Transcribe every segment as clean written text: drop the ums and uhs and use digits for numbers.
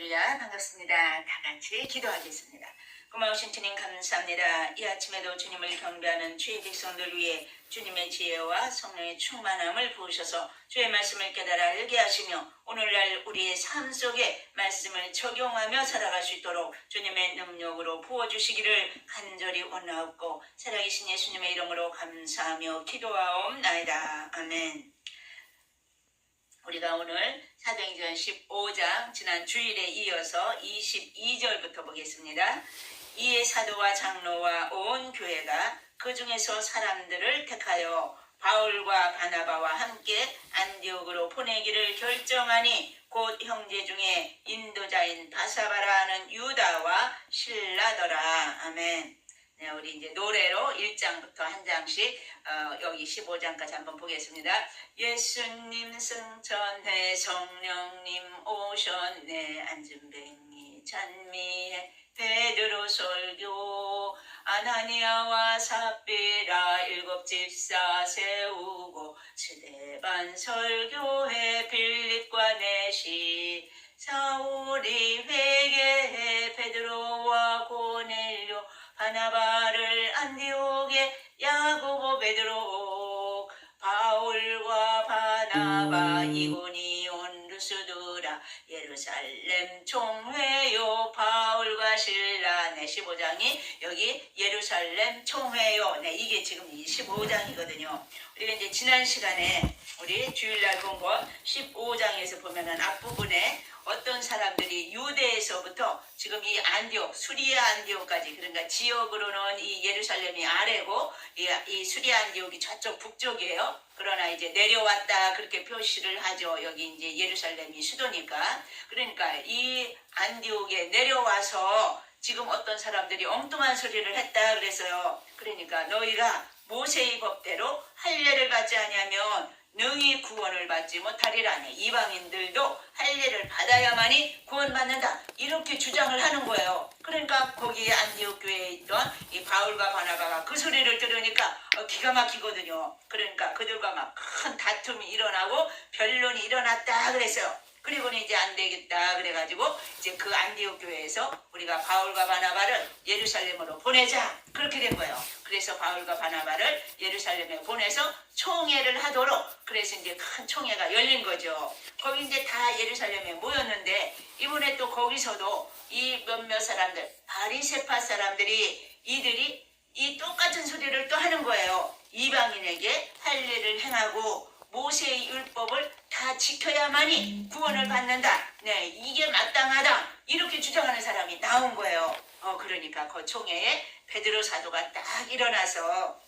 할렐루야, 반갑습니다. 다 같이 기도하겠습니다. 고마우신 주님 감사합니다. 이 아침에도 주님을 경배하는 주의 백성들 위해 주님의 지혜와 성령의 충만함을 부으셔서 주의 말씀을 깨달아 알게 하시며 오늘날 우리의 삶 속에 말씀을 적용하며 살아갈 수 있도록 주님의 능력으로 부어주시기를 간절히 원하옵고 살아계신 예수님의 이름으로 감사하며 기도하옵나이다. 아멘. 우리가 오늘 사도행전 15장 지난 주일에 이어서 22절부터 보겠습니다. 이에 사도와 장로와 온 교회가 그 중에서 사람들을 택하여 바울과 바나바와 함께 안디옥으로 보내기를 결정하니 곧 형제 중에 인도자인 바사바라 하는 유다와 실라더라. 아멘. 네, 우리 이제 노래로 1장부터 한 장씩 여기 15장까지 한번 보겠습니다. 예수님 승천해 성령님 오셨네 안진뱅이 찬미해 베드로 설교 아나니아와 삽비라 7 집사 세우고 스데반 설교해 빌립과 네시 사울이 회개해 베드로와 고넬료 바나바를 안디옥에 야고보 베드로 바울과 바나바 이고니온 루스드라 예루살렘 총회요 바울과 실라. 네, 15장이 여기 예루살렘 총회요. 네, 이게 지금 15장이거든요. 우리가 이제 지난 시간에 우리 주일날 본 것 15장에서 보면은 앞부분에 어떤 사람들이 유대에서부터 지금 이 안디옥, 수리아 안디옥까지, 그러니까 지역으로는 이 예루살렘이 아래고 이 수리아 안디옥이 저쪽 북쪽이에요. 그러나 이제 내려왔다 그렇게 표시를 하죠. 여기 이제 예루살렘이 수도니까. 그러니까 이 안디옥에 내려와서 지금 어떤 사람들이 엉뚱한 소리를 했다 그래서요. 그러니까 너희가 모세의 법대로 할례를 받지 아니하면 능히 구원을 받지 못하리라니 이방인들도 할례를 받아야만이 구원받는다 이렇게 주장을 하는 거예요. 그러니까 거기 안디옥 교회에 있던 이 바울과 바나바가 그 소리를 들으니까 기가 막히거든요. 그러니까 그들과 막 큰 다툼이 일어나고 변론이 일어났다 그랬어요. 그리고는 이제 안 되겠다 그래가지고 이제 그 안디옥 교회에서 우리가 바울과 바나바를 예루살렘으로 보내자 그렇게 된 거예요. 그래서 바울과 바나바를 예루살렘에 보내서 총회를 하도록 그래서 이제 큰 총회가 열린 거죠. 거기 이제 다 예루살렘에 모였는데 이번에 또 거기서도 이 몇몇 사람들 바리새파 사람들이 이들이 이 똑같은 소리를 또 하는 거예요. 이방인에게 할례를 행하고 모세의 율법을 다 지켜야만이 구원을 받는다. 네, 이게 마땅하다. 이렇게 주장하는 사람이 나온 거예요. 그러니까 그 총회에 베드로 사도가 딱 일어나서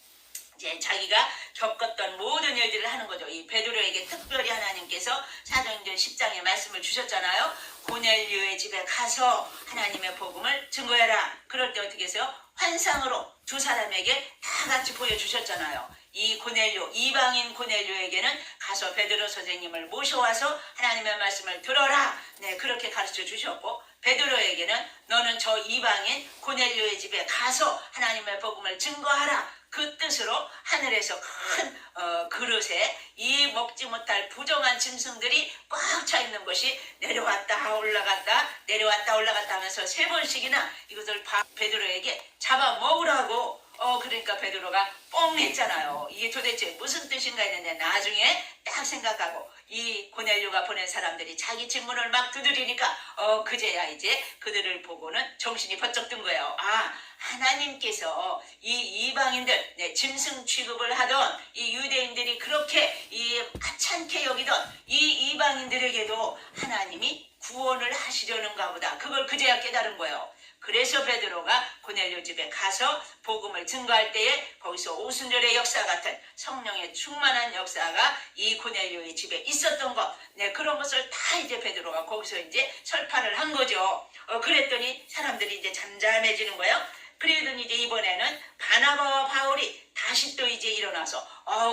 이제 자기가 겪었던 모든 일들을 하는 거죠. 이 베드로에게 특별히 하나님께서 사도행전 10장에 말씀을 주셨잖아요. 고넬료의 집에 가서 하나님의 복음을 증거해라. 그럴 때 어떻게 해서요? 환상으로 두 사람에게 다 같이 보여주셨잖아요. 이 고넬료, 이방인 고넬료에게는 가서 베드로 선생님을 모셔와서 하나님의 말씀을 들어라. 네, 그렇게 가르쳐 주셨고 베드로에게는 너는 저 이방인 고넬료의 집에 가서 하나님의 복음을 증거하라. 그 뜻으로 하늘에서 큰 그릇에 이 먹지 못할 부정한 짐승들이 꽉 차 있는 것이 내려왔다 올라갔다 내려왔다 올라갔다 하면서 3번씩이나 이것을 베드로에게 잡아 먹으라고 그러니까 베드로가 뻥 했잖아요. 이게 도대체 무슨 뜻인가 했는데 나중에 딱 생각하고 이 고넬료가 보낸 사람들이 자기 질문을 막 두드리니까 그제야 이제 그들을 보고는 정신이 번쩍 든 거예요. 하나님께서 이 이방인들 짐승 취급을 하던 이 유대인들이 그렇게 이 하찮게 여기던 이 이방인들에게도 하나님이 구원을 하시려는가 보다. 그걸 그제야 깨달은 거예요. 그래서 베드로가 고넬료 집에 가서 복음을 증거할 때에 거기서 오순절의 역사 같은 성령의 충만한 역사가 이 고넬료의 집에 있었던 것, 그런 것을 다 이제 베드로가 거기서 이제 설파를 한 거죠. 그랬더니 사람들이 이제 잠잠해지는 거예요. 그러더니 이제 이번에는 바나바와 바울이 다시 또 이제 일어나서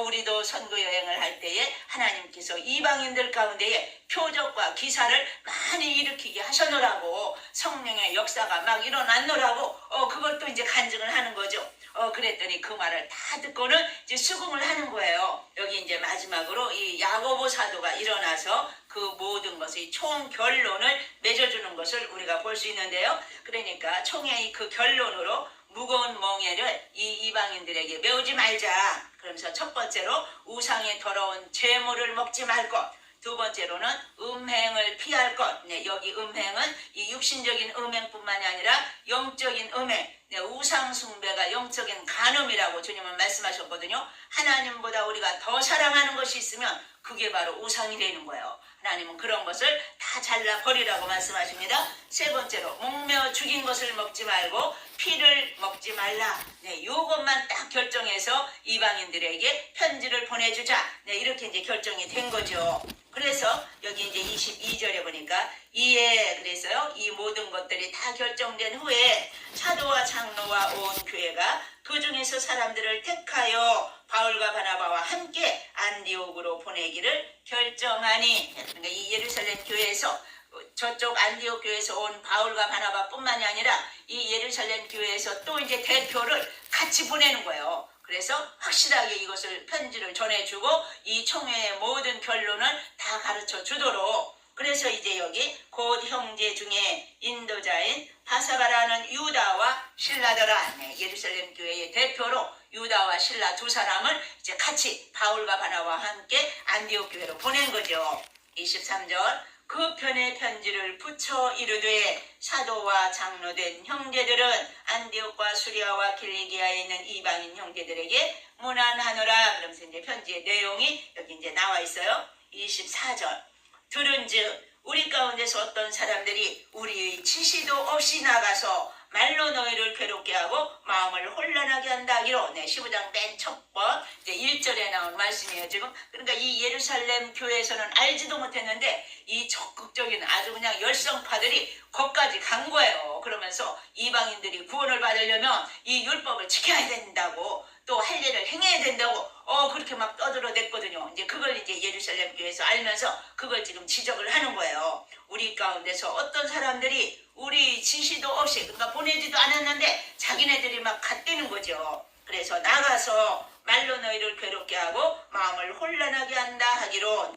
우리도 선거 여행을 할 때에 하나님께서 이방인들 가운데에 표적과 기사를 많이 일으키게 하셨노라고, 성령의 역사가 막 일어났노라고 그걸 또 이제 간증을 하는 거죠. 그랬더니 그 말을 다 듣고는 이제 수긍을 하는 거예요. 여기 이제 마지막으로 이 야고보 사도가 일어나서 그 모든 것의 총 결론을 맺어주는 것을 우리가 볼 수 있는데요. 그러니까 총회의 그 결론으로 무거운 멍에를 이 이방인들에게 메우지 말자. 그러면서 첫 번째로 우상의 더러운 제물을 먹지 말 것. 두 번째로는 음행을 피할 것. 네, 여기 음행은 이 육신적인 음행뿐만이 아니라 영적인 음행. 네, 우상 숭배가 영적인 간음이라고 주님은 말씀하셨거든요. 하나님보다 우리가 더 사랑하는 것이 있으면 그게 바로 우상이 되는 거예요. 하나님은 그런 것을 다 잘라버리라고 말씀하십니다. 세 번째로 목매어 죽인 것을 먹지 말고 피를 먹지 말라. 네, 요것만 딱 결정해서 이방인들에게 편지를 보내주자. 네, 이렇게 이제 결정이 된 거죠. 그래서 여기 이제 22절에 보니까 이에 그래서요, 이 모든 것들이 다 결정된 후에 사도와 장로와 온 교회가 그 중에서 사람들을 택하여 바울과 바나바와 함께 안디옥으로 보내기를 결정하니, 그러니까 이 예루살렘 교회에서 저쪽 안디옥 교회에서 온 바울과 바나바뿐만이 아니라 이 예루살렘 교회에서 또 이제 대표를 같이 보내는 거예요. 그래서 확실하게 이것을 편지를 전해주고 이 총회의 모든 결론을 다 가르쳐 주도록. 그래서 이제 여기 곧 형제 중에 인도자인 바사바라는 유다와 실라더라. 네, 예루살렘 교회의 대표로 유다와 실라 두 사람을 이제 같이 바울과 바나바와 함께 안디옥 교회로 보낸 거죠. 23절 그 편의 편지를 붙여 이르되 사도와 장로된 형제들은 안디옥과 수리아와 길리기아에 있는 이방인 형제들에게 문안하노라. 그러면서 이제 편지의 내용이 여기 이제 나와 있어요. 24절 들은즉 우리 가운데서 어떤 사람들이 우리의 지시도 없이 나가서 말로 너희를 괴롭게 하고 마음을 혼란하게 한다 하기로. 네, 15장 맨 첫 번 이제 1절에 나온 말씀이에요. 지금 그러니까 이 예루살렘 교회에서는 알지도 못했는데 이 적극적인 아주 그냥 열성파들이 거기까지 간 거예요. 그러면서 이방인들이 구원을 받으려면 이 율법을 지켜야 된다고, 또 할 일을 행해야 된다고 그렇게 막 떠들어댔거든요. 이제 그걸 이제 예루살렘 교회에서 알면서 그걸 지금 지적을 하는 거예요. 우리 가운데서 어떤 사람들이 우리 지시도 없이, 그러니까 보내지도 않았는데 자기네들이 막 갓대는 거죠. 그래서 나가서 말로 너희를 괴롭게 하고 마음을 혼란하게 한다 하기로.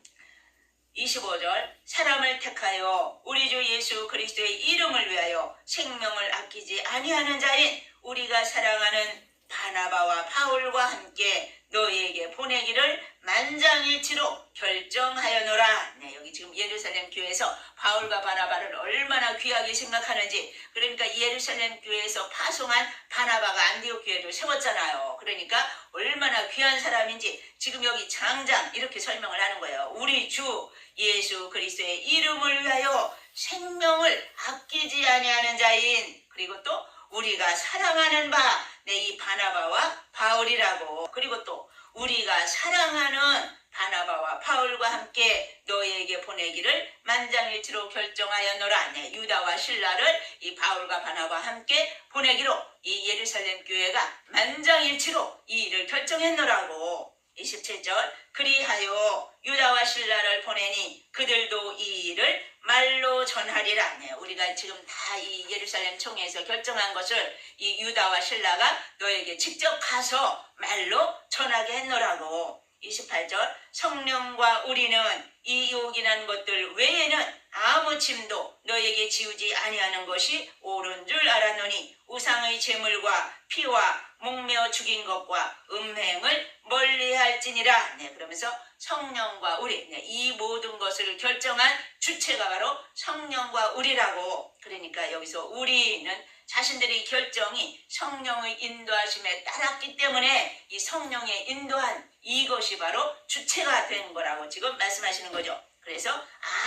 25절 사람을 택하여 우리 주 예수 그리스도의 이름을 위하여 생명을 아끼지 아니하는 자인 우리가 사랑하는 바나바와 바울과 함께 너희에게 보내기를 만장일치로 결정하여노라. 네, 여기 지금 예루살렘 교회에서 바울과 바나바를 얼마나 귀하게 생각하는지. 그러니까 예루살렘 교회에서 파송한 바나바가 안디옥 교회를 세웠잖아요. 그러니까 얼마나 귀한 사람인지 지금 여기 장장 이렇게 설명을 하는 거예요. 우리 주 예수 그리스도의 이름을 위하여 생명을 아끼지 아니하는 자인, 그리고 또 우리가 사랑하는 바, 네, 이 바나바와 바울이라고. 그리고 또 우리가 사랑하는 바나바와 바울과 함께 너희에게 보내기를 만장일치로 결정하였노라. 네, 유다와 실라를 이 바울과 바나바와 함께 보내기로 이 예루살렘 교회가 만장일치로 이 일을 결정했노라고. 27절 그리하여 유다와 실라를 보내니 그들도 이 일을 말로 전하리라. 네, 우리가 지금 다 이 예루살렘 총회에서 결정한 것을 이 유다와 실라가 너에게 직접 가서 말로 전하게 했노라고. 28절 성령과 우리는 이 요긴한 것들 외에는 아무 짐도 너에게 지우지 아니하는 것이 옳은 줄 알았노니 우상의 제물과 피와 목매어 죽인 것과 음행을 멀리할지니라. 네, 그러면서 성령과 우리, 네, 이 모든 것을 결정한 주체가 바로 성령과 우리라고. 그러니까 여기서 우리는 자신들의 결정이 성령의 인도하심에 따랐기 때문에 이 성령의 인도한 이것이 바로 주체가 된 거라고 지금 말씀하시는 거죠. 그래서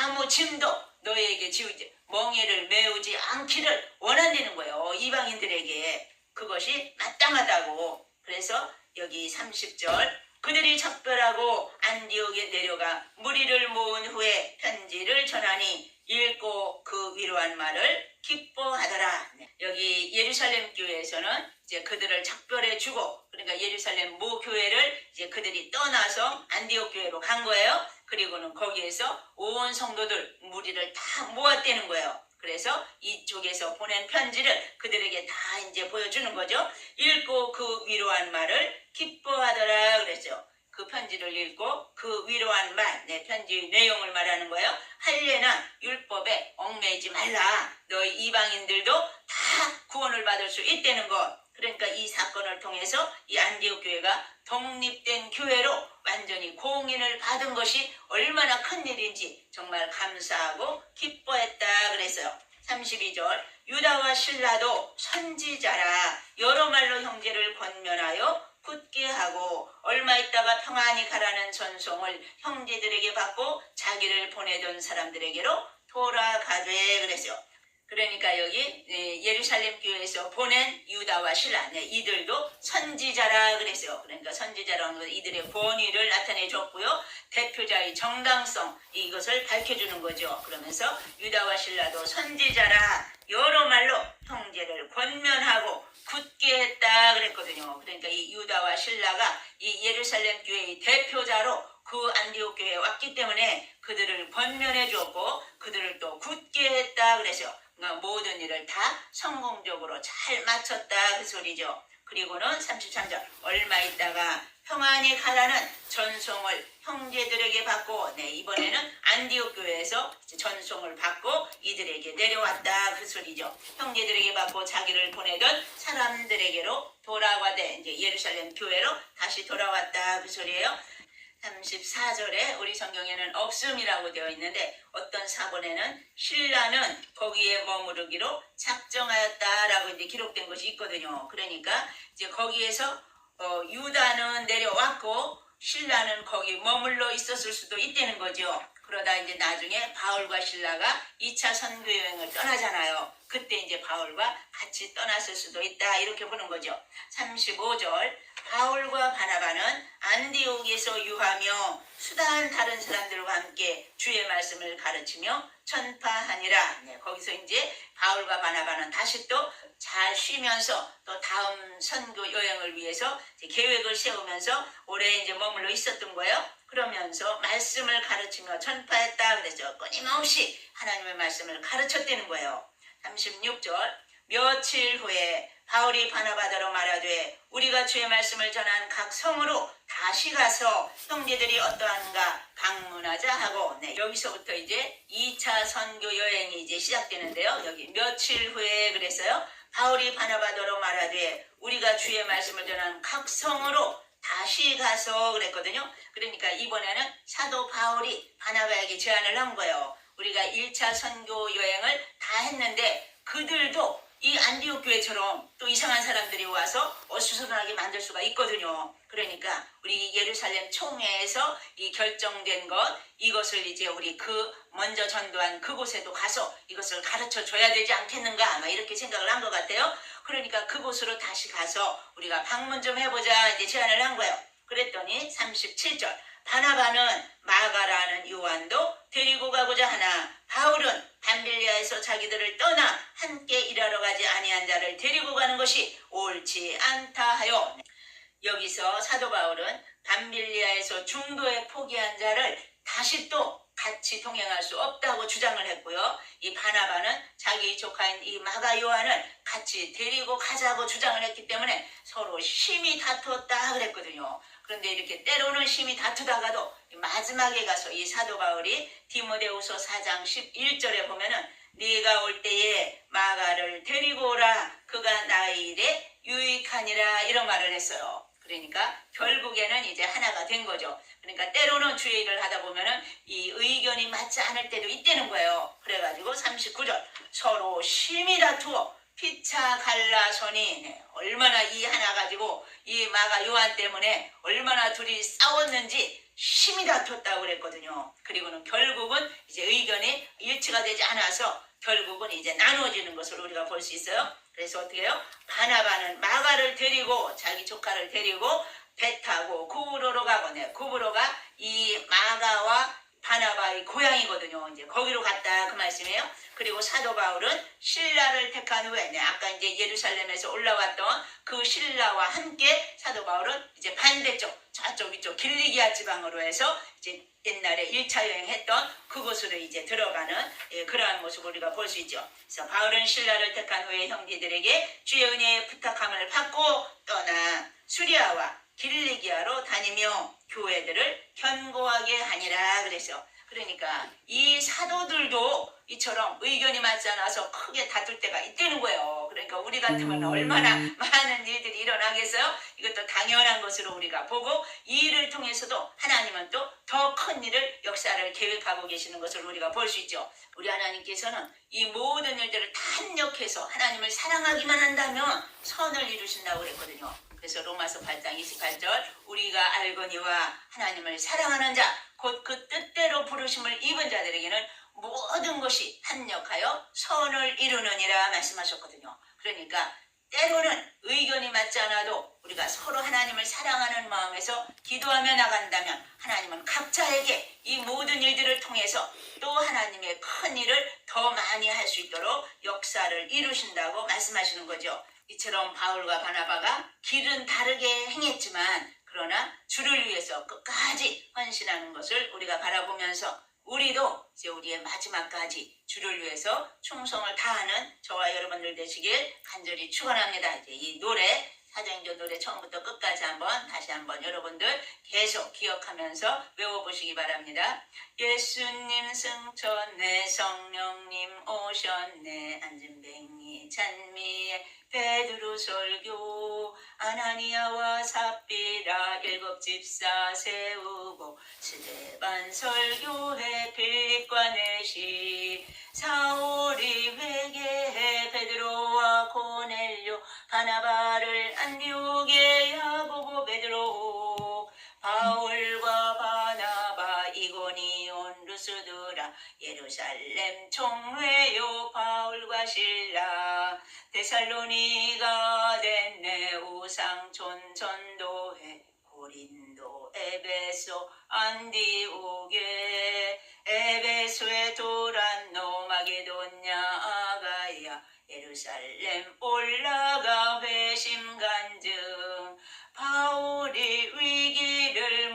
아무 짐도 너에게 지우지, 멍에를 메우지 않기를 원한다는 거예요. 이방인들에게 그것이 마땅하다고. 그래서 여기 30절 그들이 작별하고 안디옥에 내려가 무리를 모은 후에 편지를 전하니 읽고 그 위로한 말을 기뻐하더라. 여기 예루살렘 교회에서는 이제 그들을 작별해 주고, 그러니까 예루살렘 모 교회를 이제 그들이 떠나서 안디옥 교회로 간 거예요. 그리고는 거기에서 온 성도들 무리를 다 모았다는 거예요. 그래서 이쪽에서 보낸 편지를 그들에게 다 이제 보여주는 거죠. 읽고 그 위로한 말을 기뻐하더라 그랬죠. 그 편지를 읽고 그 위로한 말, 편지 내용을 말하는 거예요. 할례나 율법에 얽매이지 말라. 너희 이방인들도 다 구원을 받을 수 있다는 것. 그러니까 이 사건을 통해서 이 안디옥 교회가 독립된 교회로 완전히 공인을 받은 것이 얼마나 큰 일인지 정말 감사하고 기뻐했다 그랬어요. 32절 유다와 실라도 선지자라 여러 말로 형제를 권면하여 굳게 하고 얼마 있다가 평안히 가라는 전송을 형제들에게 받고 자기를 보내던 사람들에게로 돌아가되 그랬어요. 그러니까 여기 예루살렘 교회에서 보낸 유다와 실라 이들도 선지자라 그랬어요. 그러니까 선지자라는 건 이들의 권위를 나타내 줬고요. 대표자의 정당성 이것을 밝혀주는 거죠. 그러면서 유다와 실라도 선지자라 여러 말로 형제를 권면하고 굳게 했다 그랬거든요. 그러니까 이 유다와 실라가 이 예루살렘 교회의 대표자로 그 안디옥 교회에 왔기 때문에 그들을 권면해 줬고 그들을 또 굳게 했다 그랬어요. 그러니까 모든 일을 다 성공적으로 잘 마쳤다 그 소리죠. 그리고는 33절 얼마 있다가 평안히 가라는 전송을 형제들에게 받고 이번에는 안디옥 교회에서 전송을 받고 이들에게 내려왔다 그 소리죠. 형제들에게 받고 자기를 보내던 사람들에게로 돌아가되 이제 예루살렘 교회로 다시 돌아왔다 그 소리예요. 34절에 우리 성경에는 없음이라고 되어 있는데 어떤 사본에는 신라는 거기에 머무르기로 작정하였다라고 이제 기록된 것이 있거든요. 그러니까 이제 거기에서 유다는 내려왔고 신라는 거기 머물러 있었을 수도 있다는 거죠. 그러다 이제 나중에 바울과 신라가 2차 선교 여행을 떠나잖아요. 그때 이제 바울과 같이 떠났을 수도 있다 이렇게 보는 거죠. 35절 바울과 바나바는 안디옥에서 유하며 수다한 다른 사람들과 함께 주의 말씀을 가르치며 전파하니라. 거기서 이제 바울과 바나바는 다시 또 잘 쉬면서 또 다음 선교 여행을 위해서 계획을 세우면서 오래 이제 머물러 있었던 거예요. 그러면서 말씀을 가르치며 전파했다 그랬죠. 끊임없이 하나님의 말씀을 가르쳤다는 거예요. 36절 며칠 후에 바울이 바나바더러 말하되 우리가 주의 말씀을 전한 각 성으로 다시 가서 형제들이 어떠한가 방문하자 하고 여기서부터 이제 2차 선교 여행이 이제 시작되는데요. 여기 며칠 후에 그랬어요. 바울이 바나바더러 말하되 우리가 주의 말씀을 전한 각 성으로 다시 가서 그랬거든요. 그러니까 이번에는 사도 바울이 바나바에게 제안을 한 거예요. 우리가 1차 선교 여행을 다 했는데 그들도 이 안디옥 교회처럼 또 이상한 사람들이 와서 어수선하게 만들 수가 있거든요. 그러니까 우리 예루살렘 총회에서 이 결정된 것 이것을 이제 우리 그 먼저 전도한 그곳에도 가서 이것을 가르쳐 줘야 되지 않겠는가 아마 이렇게 생각을 한 것 같아요. 그러니까 그곳으로 다시 가서 우리가 방문 좀 해보자 이제 제안을 한 거예요. 그랬더니 37절 바나바는 마가라는 요한도 데리고 가고자 하나 바울은 담빌리아에서 자기들을 떠나 함께 일하러 가지 아니한 자를 데리고 가는 것이 옳지 않다 하여 여기서 사도 바울은 담빌리아에서 중도에 포기한 자를 다시 또 같이 동행할 수 없다고 주장을 했고요. 이 바나바는 자기 조카인 이 마가 요한을 같이 데리고 가자고 주장을 했기 때문에 서로 심히 다투었다 그랬거든요. 그런데 이렇게 때로는 심히 다투다가도 마지막에 가서 이 사도 바울이 디모데후서 4장 11절에 보면은 네가 올 때에 마가를 데리고 오라 그가 나의 일에 유익하니라 이런 말을 했어요. 그러니까 결국에는 이제 하나가 된 거죠. 그러니까 때로는 주의 일을 하다 보면은 이 의견이 맞지 않을 때도 있다는 거예요. 그래가지고 39절 서로 심히 다투어 피차 갈라서니 얼마나 이 하나 가지고 이 마가 요한 때문에 얼마나 둘이 싸웠는지 심히 다퉜다고 그랬거든요. 그리고는 결국은 이제 의견이 일치가 되지 않아서 결국은 이제 나누어지는 것을 우리가 볼 수 있어요. 그래서 어떻게 해요? 바나바는 마가를 데리고 자기 조카를 데리고 배 타고 구브로로 가거든요. 구브로가 이 마가와 바나바의 고향이거든요. 이제 거기로 갔다 그 말씀이에요. 그리고 사도 바울은 신라를 택한 후에 아까 이제 예루살렘에서 올라왔던 그 신라와 함께 사도 바울은 이제 반대쪽 저쪽 위쪽 길리기아 지방으로 해서 이제 옛날에 1차 여행했던 그곳으로 이제 들어가는 그러한 모습을 우리가 볼 수 있죠. 그래서 바울은 신라를 택한 후에 형제들에게 주의 은혜의 부탁함을 받고 떠나 수리아와 길리기아로 다니며 교회들을 견고하게 하니라 그랬어요. 그러니까 이 사도들도 이처럼 의견이 맞지 않아서 크게 다툴 때가 있다는 거예요. 그러니까 우리 같으면 얼마나 많은 일들이 일어나겠어요? 이것도 당연한 것으로 우리가 보고 이 일을 통해서도 하나님은 또 더 큰 일을 역사를 계획하고 계시는 것을 우리가 볼 수 있죠. 우리 하나님께서는 이 모든 일들을 다 합력해서 하나님을 사랑하기만 한다면 선을 이루신다고 그랬거든요. 그래서 로마서 8장 28절 우리가 알거니와 하나님을 사랑하는 자 곧 그 뜻대로 부르심을 입은 자들에게는 모든 것이 합력하여 선을 이루느니라 말씀하셨거든요. 그러니까 때로는 의견이 맞지 않아도 우리가 서로 하나님을 사랑하는 마음에서 기도하며 나간다면 하나님은 각자에게 이 모든 일들을 통해서 또 하나님의 큰 일을 더 많이 할 수 있도록 역사를 이루신다고 말씀하시는 거죠. 이처럼 바울과 바나바가 길은 다르게 행했지만 그러나 주를 위해서 끝까지 헌신하는 것을 우리가 바라보면서 우리도 이제 우리의 마지막까지 주를 위해서 충성을 다하는 저와 여러분들 되시길 간절히 축원합니다. 이제 이 노래 사도행전 노래 처음부터 끝까지 다시 한번 여러분들 계속 기억하면서 외워보시기 바랍니다. 예수님 승천해 성령님 오셨네 안진뱅이 찬미에 베드로 설교 아나니아와 삽비라 일곱 집사 세우고 스데반 설교해 빌립과 내시 사울이 회개해 베드로와 고넬료 바나바를 안디옥에 야고보 베드로 바울과 바나바 이고니온 루스드라 예루살렘 총회요 바울과 실라 데살로니가 됐네 우상촌 전도회 고린도 에베소 안디옥에 에베소에 도란노 마게도냐 아가야 예루살렘 올라가 회심 간증 바울이 위기를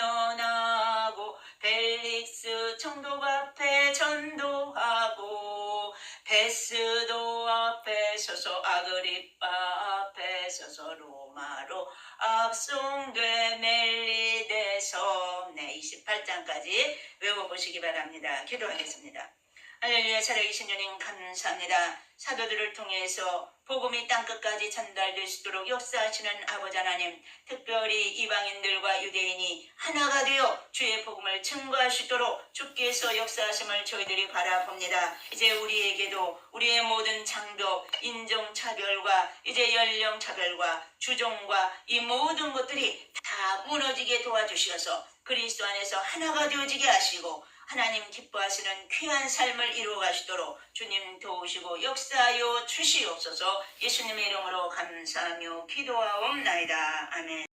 모면하고 벨릭스 총독 앞에 전도하고 베스도 앞에 서서 아그리빠 앞에 서서 로마로 압송돼 멜리데서 28장까지 외워보시기 바랍니다. 기도하겠습니다. 할렐루야 살아계신 주님 감사합니다. 사도들을 통해서 복음이 땅끝까지 전달될 수 있도록 역사하시는 아버지 하나님 특별히 이방인들과 유대인이 하나가 되어 주의 복음을 증거할 수 있도록 주께서 역사하심을 저희들이 바라봅니다. 이제 우리에게도 우리의 모든 장벽, 인종차별과 이제 연령차별과 주종과 이 모든 것들이 다 무너지게 도와주셔서 그리스도 안에서 하나가 되어지게 하시고 하나님 기뻐하시는 귀한 삶을 이루어 가시도록 주님 도우시고 역사하여 주시옵소서. 예수님의 이름으로 감사하며 기도하옵나이다. 아멘.